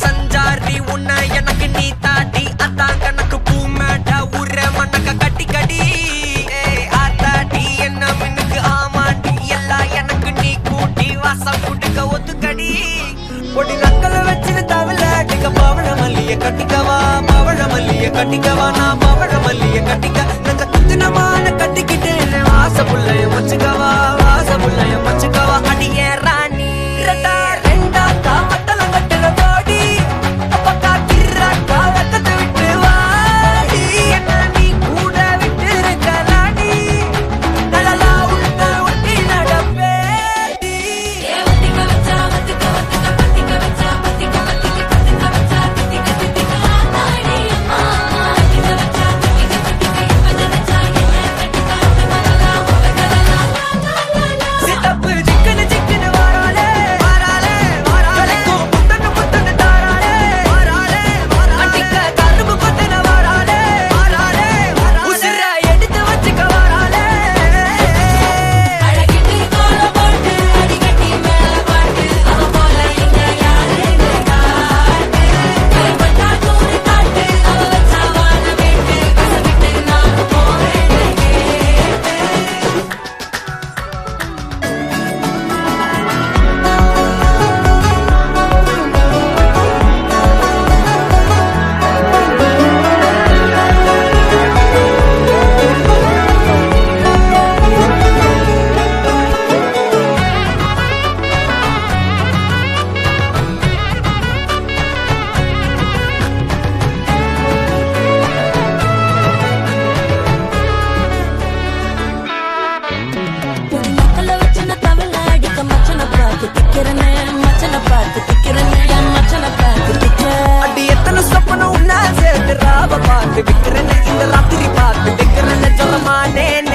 சஞ்சாரி உன்னை எனக்கு நீ தாட்டி அதான் கணக்கு பூ மேட்ட உர மண்ணக்க கட்டி கடி ஆத்தாட்டி என்ன மின்னுக்கு ஆமாண்டி எல்லாம் எனக்கு நீ கூட்டி வாசம் குடுக்க ஒத்துக்கடி பொடி நக்கல வச்சுன்னு தவில அடிக்க பவழ மல்லிய கட்டிக்கவா பவழ மல்லிய கட்டிக்கவா நான் பவழ மல்லிய கட்டிக்க நங்க குத்தினமான கட்டிக்கிட்டு வாச புள்ளைய வச்சுக்கவா வாச புள்ளைய வச்சுக்கவா அடியே ராணி ரெண்டா காமத்தல கட்டுற தோடி அப்பக்கா கிராக்கா வெக்கத்தை விட்டு வாடி என்ன நீ கூட விட்டு இருக்கலாடி நலலா உள்ள ஒட்டி நடப்பேடி வத்திக்க வச்சா வத்திக்க வத்திக்க பத்திக்க வச்சா பத்திக்க வத்திக்க பத்திக்க வச்சா திக்க திக்க ஆத்தாடி அம்மா வத்திக்க வச்சா திக்க திக்க இப்ப நினைச்சா என்ன கட்டிக்கா மலலா மலலா சித்தப்பு சிக்கன சிக்கன வாராலே வாராலே வாராலே முத்தன முத்தன தாராலே வாராலே வாராலே அடிக்க கரும்பு கொத்தன வாராலே வாராலே உசிர எடுத்து வச்சுக்க வாராலே அழகிட்டு கோல போட்டு அடிக்கட்டி மேல பாட்டு அவ போல இங்க யாருன்னு காட்டு கைப்பட்டா தூரி காட்டு அவ வச்சா வாழ வேட்டு கசவிட்டு நான் போறேன் மக்கள வச்சுன தமிழ் அடிக்க மச்சனை பார்த்து திக்கிறனே மச்சனை பார்த்து திக்கிறனே என் மச்சனை பார்த்து திக்கிற அடி எத்தனை சொப்பன உன்னா சேர்த்து ராவ பார்த்து விக்கிறேன்னு இந்த ராத்திரி பார்த்து வைக்கிறேன்னு சொல்ல மாட்டேன்